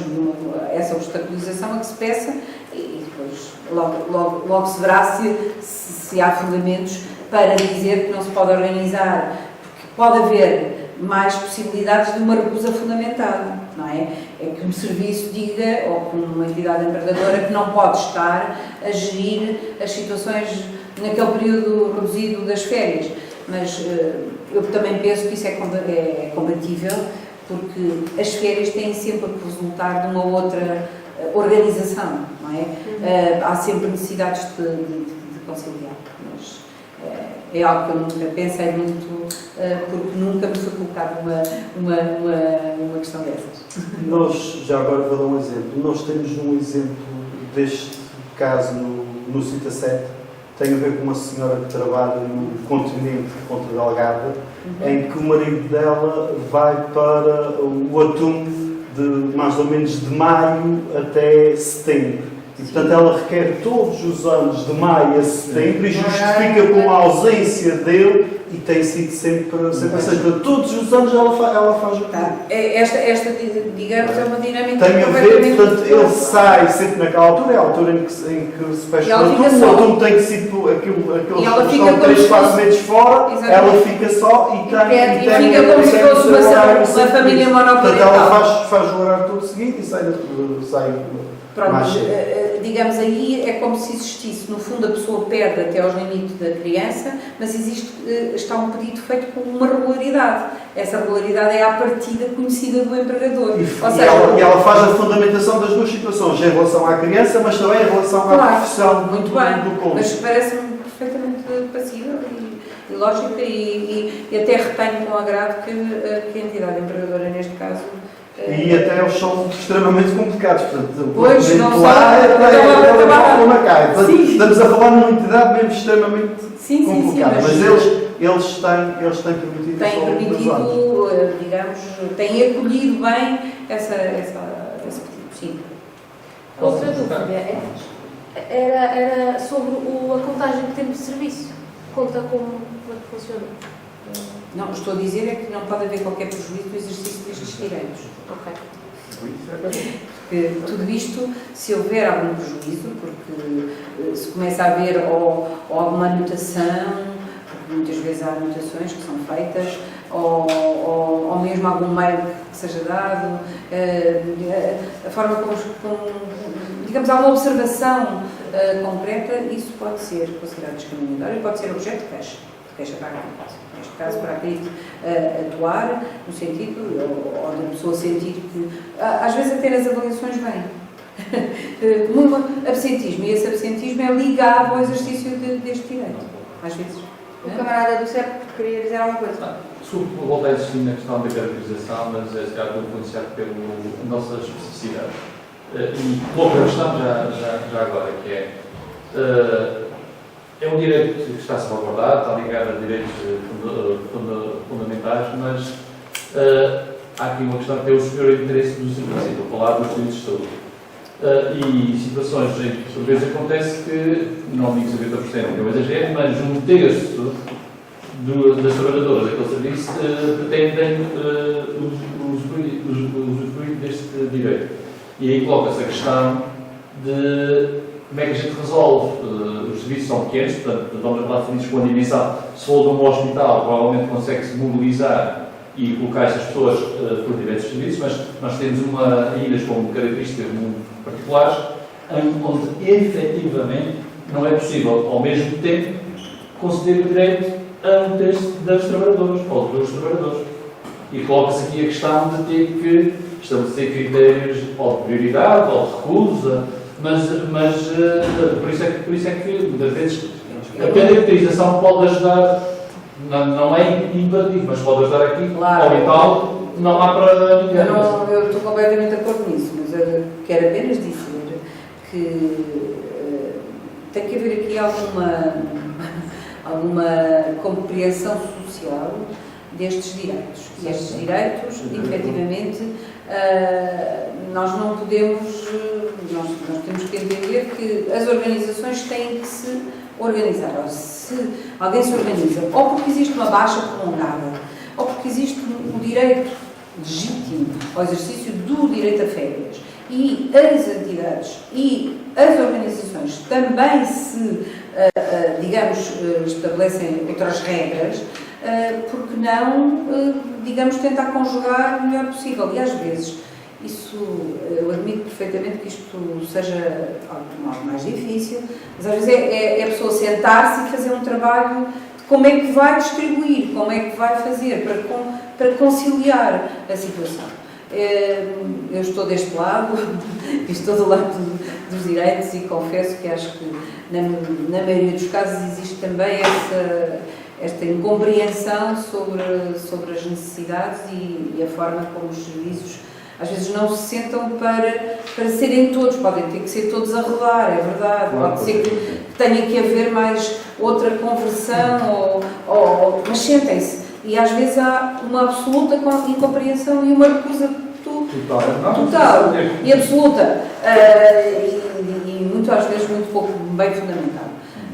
[SPEAKER 1] essa obstaculização a que se peça e depois logo se verá se há fundamentos para dizer que não se pode organizar, porque pode haver mais possibilidades de uma recusa fundamentada, não é? É que um serviço diga, ou que uma entidade empregadora, que não pode estar a gerir as situações naquele período reduzido das férias. Mas eu também penso que isso é compatível, porque as férias têm sempre que resultar de uma outra organização, não é? Há sempre necessidades de conciliar, mas é algo que eu nunca pensei muito, porque nunca me foi colocada uma questão dessas.
[SPEAKER 7] Nós, já agora vou dar um exemplo, nós temos um exemplo deste caso no Cita 7, tem a ver com uma senhora que trabalha no continente de Ponta Delgada, em que o marido dela vai para o atum de mais ou menos de maio até setembro. E, portanto, ela requer todos os anos, de maio a setembro, e justifica com uma ausência dele, e tem sido sempre assim. Portanto, todos os anos ela faz o que
[SPEAKER 1] Tá. Esta, digamos, é uma dinâmica
[SPEAKER 7] tem a ver,
[SPEAKER 1] completamente
[SPEAKER 7] portanto, ele
[SPEAKER 1] diferente.
[SPEAKER 7] sai sempre naquela altura, é a altura em que se fecha
[SPEAKER 1] E ela
[SPEAKER 7] o
[SPEAKER 1] fica
[SPEAKER 7] outono,
[SPEAKER 1] só.
[SPEAKER 7] o outono tem sido aqueles
[SPEAKER 1] E ela
[SPEAKER 7] que
[SPEAKER 1] fica
[SPEAKER 7] estão
[SPEAKER 1] como
[SPEAKER 7] 3,
[SPEAKER 1] se
[SPEAKER 7] 4
[SPEAKER 1] fosse-
[SPEAKER 7] meses fora,
[SPEAKER 1] Exatamente.
[SPEAKER 7] ela fica só e
[SPEAKER 1] fica como se fosse uma família
[SPEAKER 7] Portanto,
[SPEAKER 1] monoparental.
[SPEAKER 7] ela faz o horário todo seguinte e sai
[SPEAKER 1] Pronto,
[SPEAKER 7] mais cedo.
[SPEAKER 1] digamos aí, é como se existisse, no fundo a pessoa perde até aos limites da criança, mas está um pedido feito com uma regularidade. Essa regularidade é à partida conhecida do empregador. Ou seja,
[SPEAKER 7] E ela faz a fundamentação das duas situações, em relação à criança, mas também em relação à
[SPEAKER 1] Claro,
[SPEAKER 7] profissão
[SPEAKER 1] muito
[SPEAKER 7] do
[SPEAKER 1] bem,
[SPEAKER 7] cônjuge.
[SPEAKER 1] mas parece-me perfeitamente passível e lógica e até retenho com agrado que a entidade empregadora, neste caso,
[SPEAKER 7] E até eles são extremamente complicados. Portanto,
[SPEAKER 1] Pois, não são-
[SPEAKER 7] uma cai. Portanto, estamos a falar de uma entidade mesmo extremamente
[SPEAKER 1] sim,
[SPEAKER 7] complicada.
[SPEAKER 1] mas
[SPEAKER 7] Mas eles têm permitido
[SPEAKER 1] tem
[SPEAKER 7] isso ao longo dos anos.
[SPEAKER 1] permitido, digamos, tem acolhido bem esse pedido, sim.
[SPEAKER 5] Outra dúvida era sobre a contagem de tempo de serviço. Conta como é que funciona?
[SPEAKER 1] Não, estou a dizer é que não pode haver qualquer prejuízo do exercício destes direitos.
[SPEAKER 5] Ok.
[SPEAKER 1] Porque tudo isto, se houver algum prejuízo, porque se começa a haver ou alguma anotação, porque muitas vezes há anotações que são feitas, ou mesmo algum mail que seja dado, a forma como digamos, há uma observação concreta, isso pode ser considerado discriminatório e pode ser objeto de queixa para a CRIT. Neste caso, para a CRIT atuar no sentido, ou da pessoa sentir que, às vezes até nas avaliações vem, como absentismo, e esse absentismo é ligado ao exercício deste direito, às vezes.
[SPEAKER 3] O camarada do CEP queria dizer alguma coisa.
[SPEAKER 2] Desculpe, voltei a insistir na questão da caracterização, mas é se algo influenciado pela nossa especificidade. E outra questão já agora, que é um direito que está salvaguardado, está ligado a direitos fundamentais, mas há aqui uma questão que é o superior interesse do serviço, estou a falar dos serviços de saúde. E situações em que, por vezes, acontece que, não digo 50%, que é um exagero, mas um terço das trabalhadoras daquele serviço pretendem usufruir deste direito. E aí coloca-se a questão de como é que a gente resolve. Os serviços são pequenos, portanto, estamos a falar de serviços com a dimensão. Se for de um hospital, provavelmente consegue-se mobilizar e colocar estas pessoas por diversos serviços, mas nós temos ilhas com características muito particulares, onde efetivamente não é possível, ao mesmo tempo, conceder o direito a um terço das trabalhadoras ou dos trabalhadores. E coloca-se aqui a questão de ter que estabelecer critérios ou de prioridade ou de recusa, mas por isso é que muitas vezes a caracterização pode ajudar, não é imperativo, mas pode ajudar aqui,
[SPEAKER 1] Claro.
[SPEAKER 2] ou e tal, não há para ninguém.
[SPEAKER 1] Eu estou completamente de acordo nisso, mas eu quero apenas dizer que tem que haver aqui alguma compreensão social destes direitos. E estes direitos, efetivamente, nós não podemos, nós temos que entender que as organizações têm que se organizar. Ou se alguém se organiza, ou porque existe uma baixa prolongada, ou porque existe o direito legítimo ao exercício do direito a férias, e as entidades e as organizações também se, digamos, estabelecem outras regras, porque não, digamos, tentar conjugar o melhor possível. E às vezes, eu admito perfeitamente que isto seja algo mais difícil, mas às vezes é a pessoa sentar-se e fazer um trabalho de como é que vai distribuir, como é que vai fazer para conciliar a situação. Eu estou deste lado, estou do lado dos direitos e confesso que acho que na maioria dos casos existe também esta incompreensão sobre as necessidades e a forma como os serviços às vezes não se sentam para serem todos, podem ter que ser todos a rodar, é verdade, pode ser que tenha que haver mais outra conversão, mas sentem-se. E às vezes há uma absoluta incompreensão e uma recusa total e absoluta. E às vezes, muito pouco bem fundamentado.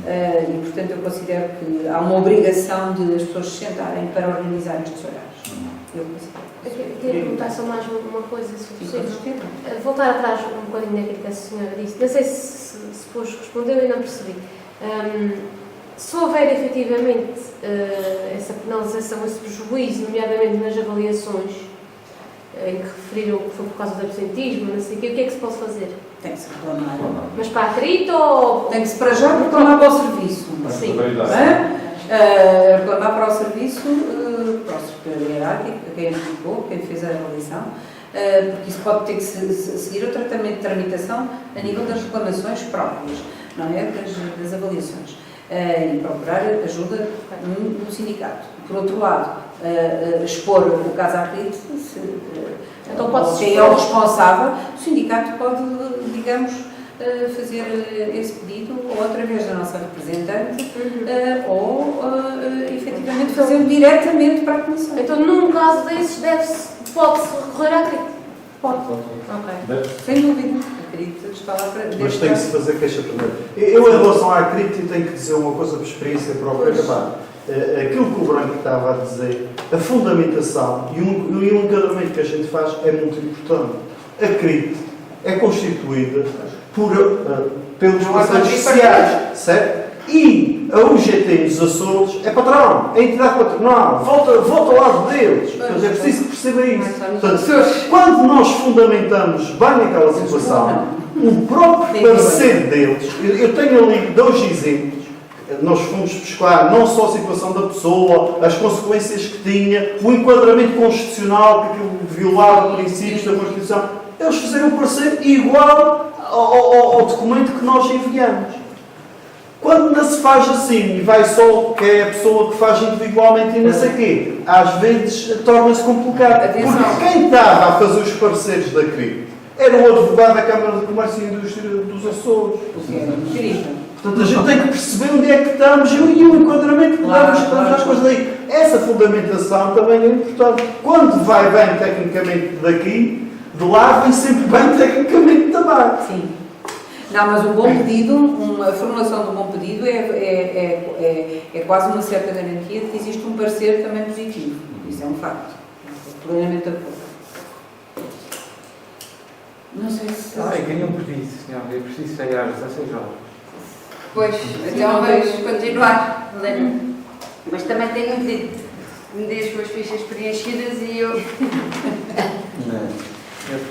[SPEAKER 1] E, portanto, eu considero que há uma obrigação de as pessoas se sentarem para organizar estes horários. Eu considero.
[SPEAKER 5] Eu queria perguntar só mais uma coisa, se
[SPEAKER 1] Sim, com
[SPEAKER 5] possível.
[SPEAKER 1] certeza.
[SPEAKER 5] Voltar atrás um bocadinho naquilo que a senhora disse. Não sei se depois respondeu e não percebi. Se houver efetivamente essa penalização, esse prejuízo, nomeadamente nas avaliações, em que referiram que foi por causa do absentismo, não sei o que é que se pode fazer?
[SPEAKER 1] Tem que se reclamar.
[SPEAKER 5] Mas para a CRIT ou...
[SPEAKER 1] Tem que se para já reclamar para o serviço.
[SPEAKER 5] Sim.
[SPEAKER 1] Reclamar para o serviço, para o superior hierárquico, quem aplicou, quem fez a avaliação, porque isso pode ter que seguir o tratamento de tramitação a nível das reclamações próprias, não é? Das avaliações. E procurar ajuda no sindicato. Por outro lado, expor o caso à CRIT,
[SPEAKER 5] Então pode-se
[SPEAKER 1] quem é o responsável, o sindicato pode, digamos, fazer esse pedido ou através da nossa representante ou efetivamente fazê-lo diretamente para a Comissão.
[SPEAKER 5] Então, num caso desses, pode-se recorrer à CRIT?
[SPEAKER 1] Pode.
[SPEAKER 5] Ok.
[SPEAKER 1] Sem dúvida. Acredito que está lá para...
[SPEAKER 7] Mas tem que se fazer queixa primeiro. Eu, em relação à crítica, tenho que dizer uma coisa por experiência própria. Aquilo que o Branco estava a dizer, a fundamentação e o enquadramento que a gente faz é muito importante. A crítica é constituída pelos parceiros sociais, certo? E a UGT nos Açores é patrão, é entidade patronal, volta ao lado deles. Portanto, é preciso que perceba isso. Portanto, quando nós fundamentamos bem aquela situação, o próprio parecer deles, eu tenho ali 2 exemplos. Nós fomos buscar não só a situação da pessoa, as consequências que tinha, o enquadramento constitucional, que aquilo violava princípios da Constituição. Eles fizeram um parecer igual ao documento que nós enviamos. Quando não se faz assim e vai só que é a pessoa que faz individualmente e não sei o quê, às vezes torna-se complicado. Porque quem estava a fazer os pareceres da CRI era o advogado da Câmara de Comércio e Indústria dos Açores. Portanto, a gente tem que perceber onde é que estamos e o enquadramento que damos às coisas daí. Essa fundamentação também é importante. Quando vai bem tecnicamente daqui, de lá vem sempre bem tecnicamente também.
[SPEAKER 1] Sim. Não, mas um bom pedido, a formulação de um bom pedido é quase uma certa garantia de que existe um parecer também positivo. Isso é um facto. Plenamente de acordo. Não sei se...
[SPEAKER 2] ganhei um pedido, senhor. Eu preciso sair às 16 horas.
[SPEAKER 3] Pois, então vamos continuar, Helena. Mas também tenho um pedido. Me dê as suas fichas preenchidas e eu...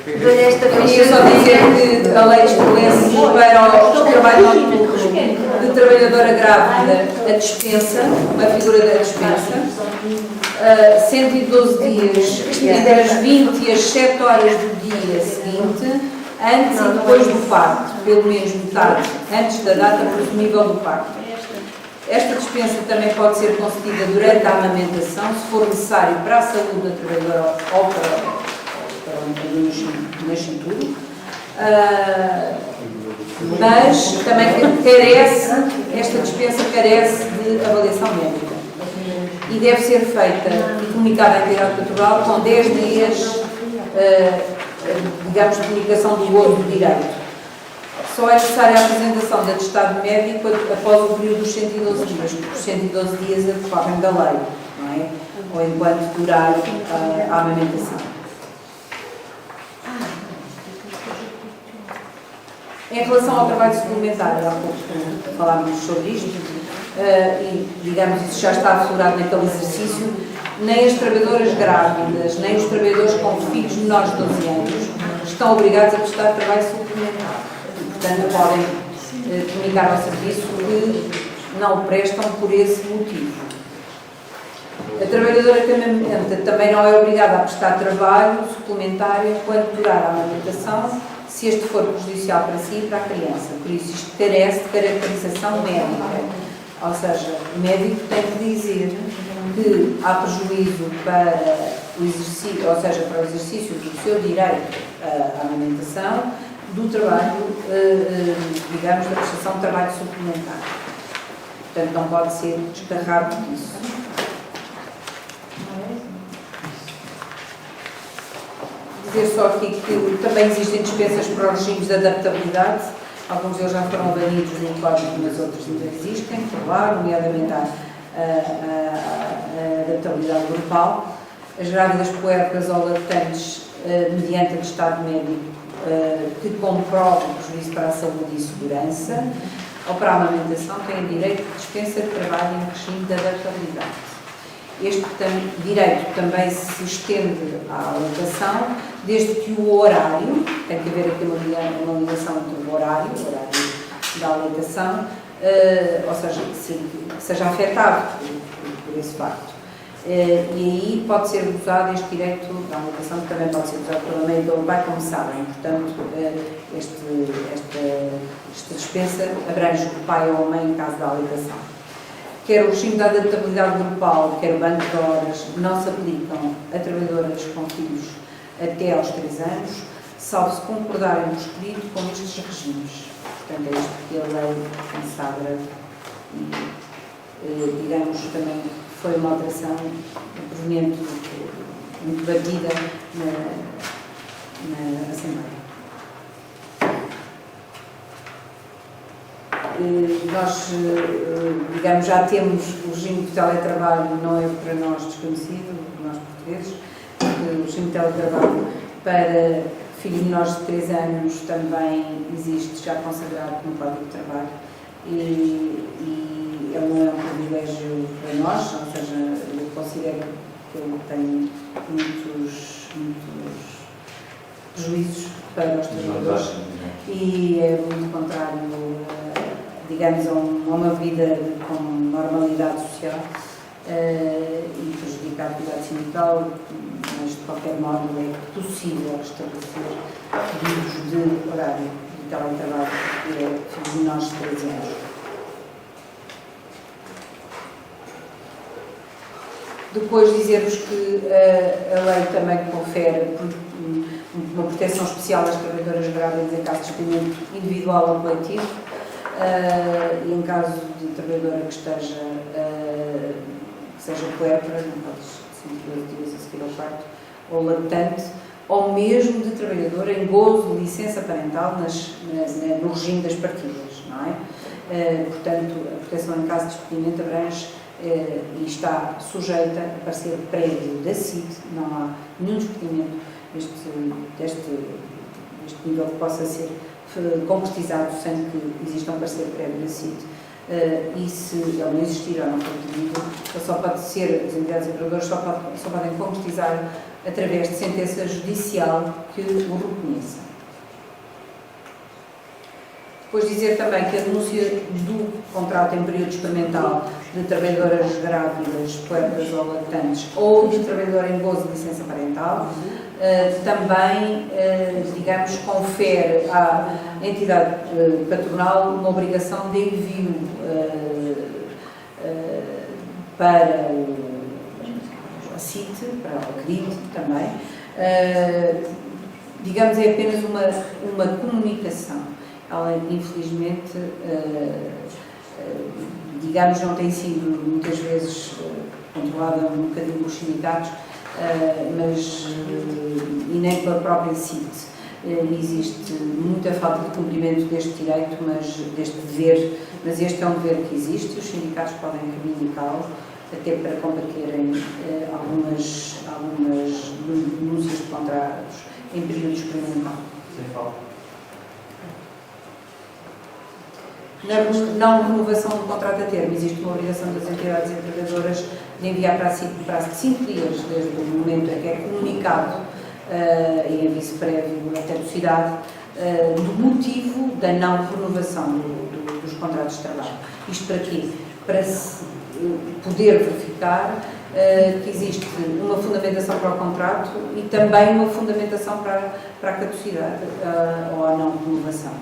[SPEAKER 3] Dou-lhe esta
[SPEAKER 1] Deixa
[SPEAKER 3] ficha
[SPEAKER 1] só dizer que a lei estabelece para o trabalho noturno de trabalhadora grávida a dispensa, a figura da dispensa, 112 dias entre as 20 e as 7 horas do dia seguinte, antes e depois do parto, pelo menos metade, antes da data presumível do parto. Esta dispensa também pode ser concedida durante a amamentação, se for necessário para a saúde da trabalhadora ou para o nascituro, mas também esta dispensa carece de avaliação médica e deve ser feita e comunicada à entidade patronal com 10 dias, digamos, de comunicação do gozo do direito. Só é necessária a apresentação de atestado médico após o período dos 112 dias, porque os 112 dias decorrem da lei, não é? Ou enquanto durar a amamentação. Em relação ao trabalho suplementar, há pouco falámos sobre isto, e digamos isso já está aflorado naquele exercício, nem as trabalhadoras grávidas, nem os trabalhadores com filhos menores de 12 anos estão obrigados a prestar trabalho suplementar. Portanto, podem comunicar ao serviço que não o prestam por esse motivo. A trabalhadora que amamenta também não é obrigada a prestar trabalho suplementar enquanto durar a amamentação, se este for prejudicial para si e para a criança. Por isso, isto carece de caracterização médica. Ou seja, o médico tem que dizer que há prejuízo para o exercício, ou seja, para o exercício do seu direito à amamentação, do trabalho, digamos, da prestação de trabalho suplementar. Portanto, não pode ser descarrado disso. Dizer só aqui que também existem dispensas para os regimes de adaptabilidade Alguns deles já foram banidos no código, mas outros ainda existem, por lá, nomeadamente a adaptabilidade grupal. As grávidas puérperas ou lactantes, mediante atestado médico, que comprove o prejuízo para a saúde e segurança, ou para a amamentação, têm direito de dispensa de trabalho em regime de adaptabilidade. Este direito também se estende à alocação, desde que o horário, tem que haver aqui uma ligação entre o horário da alocação, ou seja, seja afetado por esse facto. E aí pode ser usado este direito da alocação, que também pode ser usado pela mãe do pai, como sabem. Portanto, esta dispensa abrange o pai ou a mãe em caso da alocação. Quer o regime da adaptabilidade grupal, quer o banco de horas, não se aplicam a trabalhadoras com filhos até aos 3 anos, salvo se concordarem no escrito com estes regimes. Portanto, é isto que a lei consagra e, digamos, também foi uma alteração proveniente muito batida na Assembleia. Nós, digamos, já temos o regime de teletrabalho, não é para nós desconhecido, nós portugueses, porque o regime de teletrabalho para filhos menores de 3 anos também existe, já consagrado no Código de Trabalho, e ele não é um privilégio para nós, ou seja, eu considero que ele tem muitos prejuízos para os trabalhadores e é muito contrário, digamos, a uma vida com normalidade social e prejudica a atividade sindical, mas de qualquer modo é possível estabelecer pedidos de horário de teletrabalho para filhos menores de 13 anos. Depois dizer-vos que a lei também confere uma proteção especial às trabalhadoras grávidas em caso de despedimento individual ou coletivo e em caso de trabalhadora que seja puérpera, não pode ser 12 dias a seguir ao parto, ou lactante, ou mesmo de trabalhadora em gozo de licença parental no regime das partilhas, não é? Portanto, a proteção em caso de despedimento abrange e está sujeita a parecer prévio da CID, não há nenhum despedimento deste nível que possa ser concretizado sem que exista um parecer prévio da CID. E se ele não existir ou não for pedido, só pode ser, as entidades empregadoras só podem concretizar através de sentença judicial que o reconheça. Depois dizer também que a denúncia do contrato em período experimental de trabalhadoras grávidas, puérperas ou lactantes ou de trabalhadora em gozo de licença parental também, digamos, confere à entidade patronal uma obrigação de envio para a CIT, para a CRIT também. Digamos, é apenas uma comunicação. Ela, infelizmente, digamos, não tem sido muitas vezes controlada um bocadinho pelos sindicatos, mas e nem pela própria CIT. Existe muita falta de cumprimento deste direito, deste dever, mas este é um dever que existe e os sindicatos podem reivindicá-lo até para combaterem algumas denúncias de contratos em período experimental.
[SPEAKER 2] Sem falta.
[SPEAKER 1] Na não renovação do contrato a termo, existe uma obrigação das entidades empregadoras de enviar para a CIT por prazo de 5 dias, desde o momento em que é comunicado em aviso prévio à caducidade, do motivo da não renovação dos contratos de trabalho. Isto para quê? Para se poder verificar que existe uma fundamentação para o contrato e também uma fundamentação para a caducidade ou a não renovação.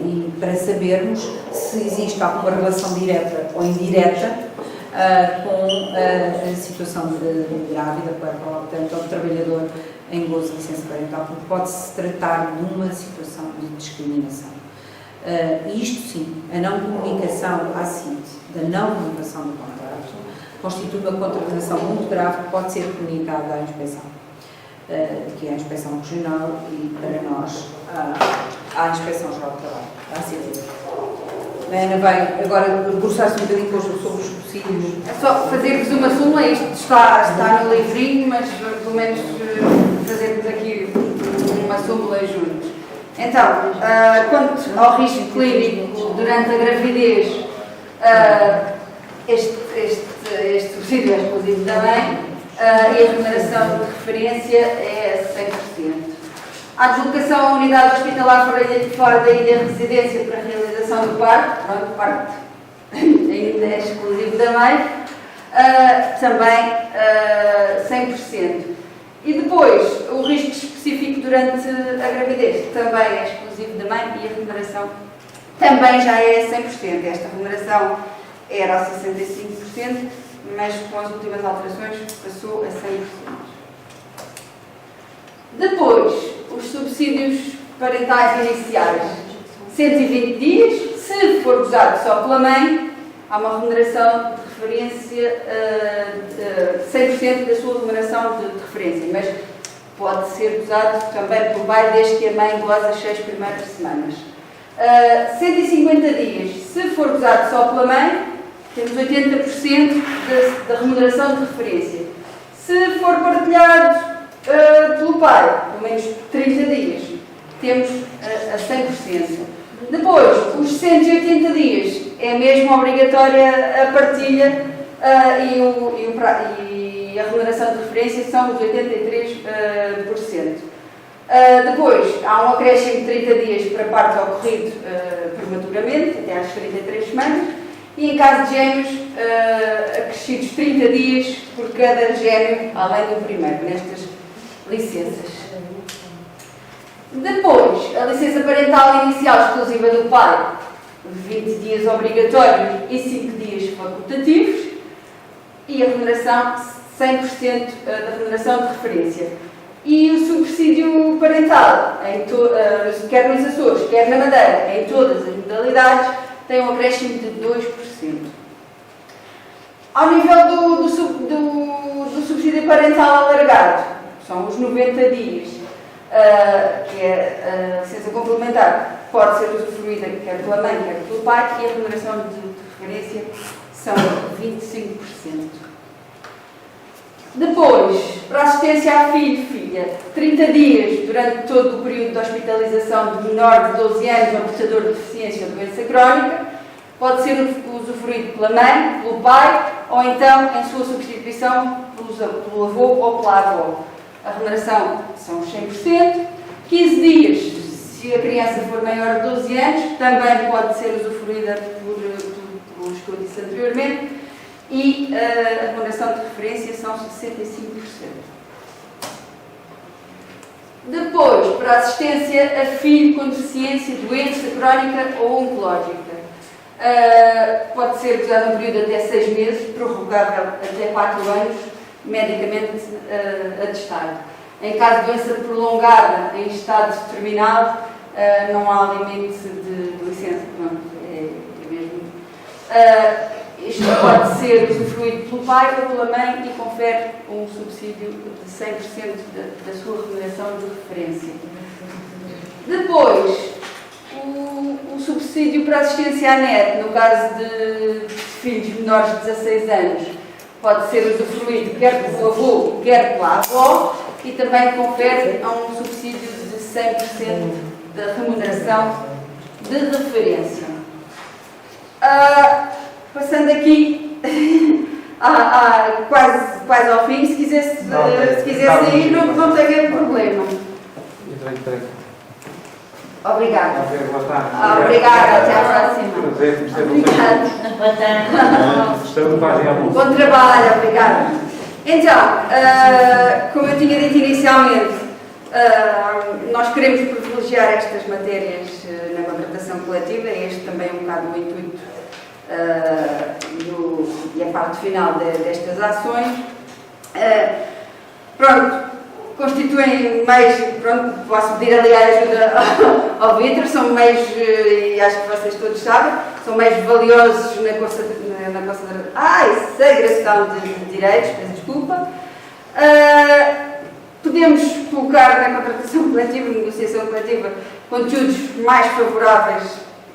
[SPEAKER 1] E para sabermos se existe alguma relação direta ou indireta com a situação de grávida, portanto, ou de trabalhador em gozo de licença parental, porque pode-se tratar de uma situação de discriminação. Isto sim, a não comunicação à CIT da não renovação do contrato constitui uma contravenção muito grave que pode ser comunicada à inspeção, que é a inspeção regional, e para nós à Inspeção Geral do Trabalho, à ACT. A Ana vai agora debruçar-se um bocadinho sobre os subsídios.
[SPEAKER 3] É só fazer-vos uma súmula, isto está no livrinho, mas pelo menos fazermos aqui uma súmula juntos. Então, quanto ao risco clínico durante a gravidez, este subsídio é exclusivo também, e a remuneração de referência é 100%. A deslocação à unidade hospitalar fora da ilha de residência para a realização do parto, pronto, parto ainda é exclusivo também, também 100%. E depois, o risco específico durante a gravidez também é exclusivo da mãe e a remuneração também já é 100%. Esta remuneração era a 65%, mas com as últimas alterações passou a 100%. Depois, os subsídios parentais iniciais, 120 dias, se for gozado só pela mãe, há uma remuneração de referência, 100% da sua remuneração de referência, mas pode ser gozado também pelo pai, desde que a mãe goza as 6 primeiras semanas. 150 dias, se for gozado só pela mãe, temos 80% da remuneração de referência. Se for partilhado pelo pai, pelo menos 30 dias, temos a 100%. Depois, os 180 dias, é mesmo obrigatória a partilha e a remuneração de referência são os 83%. Depois, há um acréscimo de 30 dias para parto ocorrido prematuramente, até às 33 semanas, e em caso de gêmeos, acrescidos 30 dias por cada gêmeo, além do primeiro, nestas licenças. Depois, a licença parental inicial exclusiva do pai, 20 dias obrigatórios e 5 dias facultativos, e a remuneração, 100% da remuneração de referência. E o subsídio parental, quer nos Açores, quer na Madeira, em todas as modalidades, tem um acréscimo de 2%. Ao nível do subsídio parental alargado, são os 90 dias, que é a licença complementar, pode ser usufruída quer pela mãe, quer pelo pai, e a remuneração de referência são 25%. Depois, para assistência a filho e filha, 30 dias durante todo o período de hospitalização de menor de 12 anos ou portador de deficiência ou doença crónica, pode ser usufruído pela mãe, pelo pai, ou então, em sua substituição, pelo avô ou pela avó. A remuneração são 100%. 15 dias, se a criança for maior de 12 anos, também pode ser usufruída pelos que eu disse anteriormente. E a remuneração de referência são 65%. Depois, para assistência a filho com deficiência, doença crónica ou oncológica, pode ser gozado um período até 6 meses, prorrogável até 4 anos, medicamente atestado. Em caso de doença prolongada em estado determinado, não há limite de licença. Não, é mesmo. Isto pode ser usufruído pelo pai ou pela mãe e confere um subsídio de 100% da sua remuneração de referência. Depois, o subsídio para assistência à NET, no caso de filhos menores de 16 anos, pode ser usufruído quer pelo avô, quer pela avó, e também confere a um subsídio de 100% da remuneração de referência. Passando aqui quase ao fim, se quisesse ir, não tem problema. Obrigada. Obrigada, até à próxima. Obrigada. Bom trabalho, obrigada. Então, como eu tinha dito inicialmente, nós queremos privilegiar estas matérias na contratação coletiva, e este também é um bocado o intuito e a parte final destas ações. Constituem meios, posso pedir ali a ajuda ao Vítor, são meios, e acho que vocês todos sabem, são meios valiosos na consagração de direitos, peço desculpa. Podemos colocar na contratação coletiva, negociação coletiva, conteúdos mais favoráveis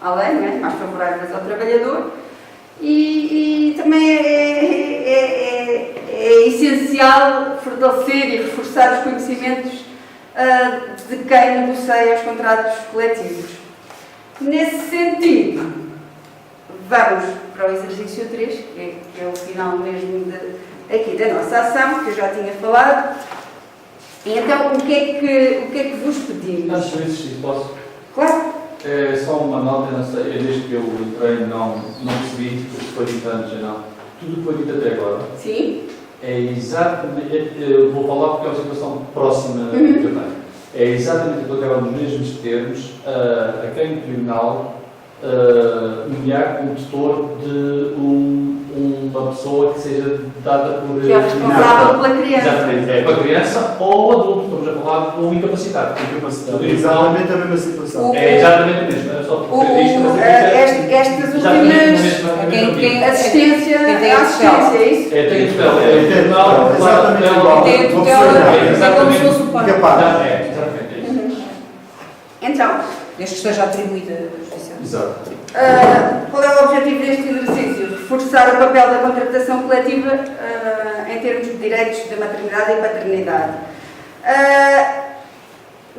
[SPEAKER 3] à lei, não é? Mais favoráveis ao trabalhador, e também é essencial fortalecer e reforçar os conhecimentos de quem negocia os contratos coletivos. Nesse sentido, vamos para o exercício 3, que é o final mesmo aqui da nossa ação, que eu já tinha falado. E então, o que é que vos pedimos?
[SPEAKER 2] Antes do exercício, posso?
[SPEAKER 3] Claro.
[SPEAKER 2] É só uma nota, não sei, desde que eu entrei não percebi, se foi dito antes ou não. Tudo o que foi dito até agora
[SPEAKER 3] Sim.
[SPEAKER 2] é exatamente, eu vou falar porque é uma situação próxima que eu tenho. É exatamente aplicável nos mesmos termos a quem o tribunal nomear como tutor de uma pessoa que seja dada por...
[SPEAKER 3] Que é responsável pela criança.
[SPEAKER 2] Exatamente, é para a criança ou adulto, estamos a falar de um incapacitado.
[SPEAKER 7] Exatamente a mesma situação.
[SPEAKER 2] É exatamente o mesmo, é só porque isto
[SPEAKER 3] Estas últimas assistência, é isso?
[SPEAKER 2] é tem tutela, é o tribunal,
[SPEAKER 7] Exatamente igual.
[SPEAKER 1] Tem a tutela, é como se fosse o pai.
[SPEAKER 2] é, exatamente, é isso.
[SPEAKER 3] Então,
[SPEAKER 1] Desde que esteja atribuída a justiça.
[SPEAKER 2] Exato.
[SPEAKER 3] qual é o objetivo deste exercício? Reforçar o papel da contratação coletiva em termos de direitos de maternidade e paternidade.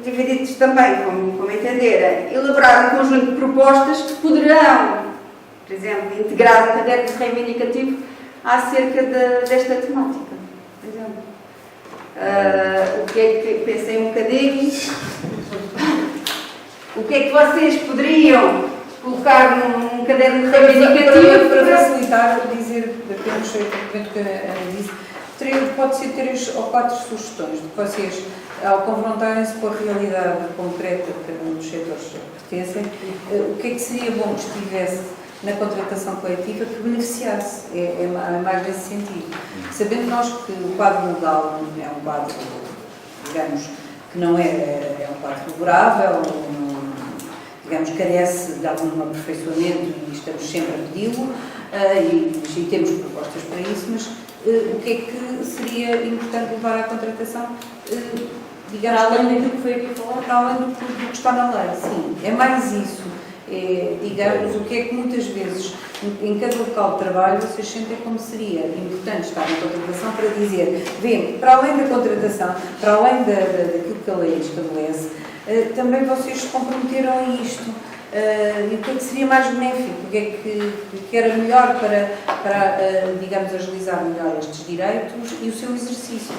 [SPEAKER 3] Divididos também, como entenderem, elaborar um conjunto de propostas que poderão, por exemplo, integrar um caderno reivindicativo acerca desta temática. Por exemplo, o que é que, pensei um bocadinho, o que é que vocês poderiam colocar num caderno reivindicativo
[SPEAKER 1] para facilitar, dizer apenas o que a Ana disse, pode ser 3 ou 4 sugestões de que vocês, ao confrontarem-se com a realidade concreta de cada um dos setores que pertencem, o que é que seria bom que estivesse na contratação coletiva que beneficiasse, é mais nesse sentido. Sabendo nós que o quadro legal é um quadro, digamos, que não é um quadro favorável, digamos, carece de algum aperfeiçoamento e estamos sempre a pedi-lo e temos propostas para isso, mas o que é que seria importante levar à contratação, digamos,
[SPEAKER 6] para além daquilo que foi aqui falado?
[SPEAKER 1] Para além do que está na lei, sim, é mais isso. Digamos, o que é que muitas vezes, em cada local de trabalho, vocês sentem como seria importante estar na contratação para dizer, bem, para além da contratação, para além daquilo que a lei estabelece, também vocês se comprometeram a isto. E o que é que seria mais benéfico? O que é que era melhor para digamos, agilizar melhor estes direitos e o seu exercício?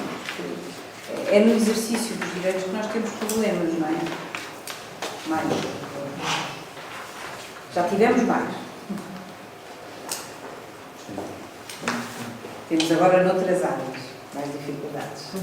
[SPEAKER 1] É no exercício dos direitos que nós temos problemas, não é? Mais. Já tivemos mais. Temos agora noutras áreas mais dificuldades.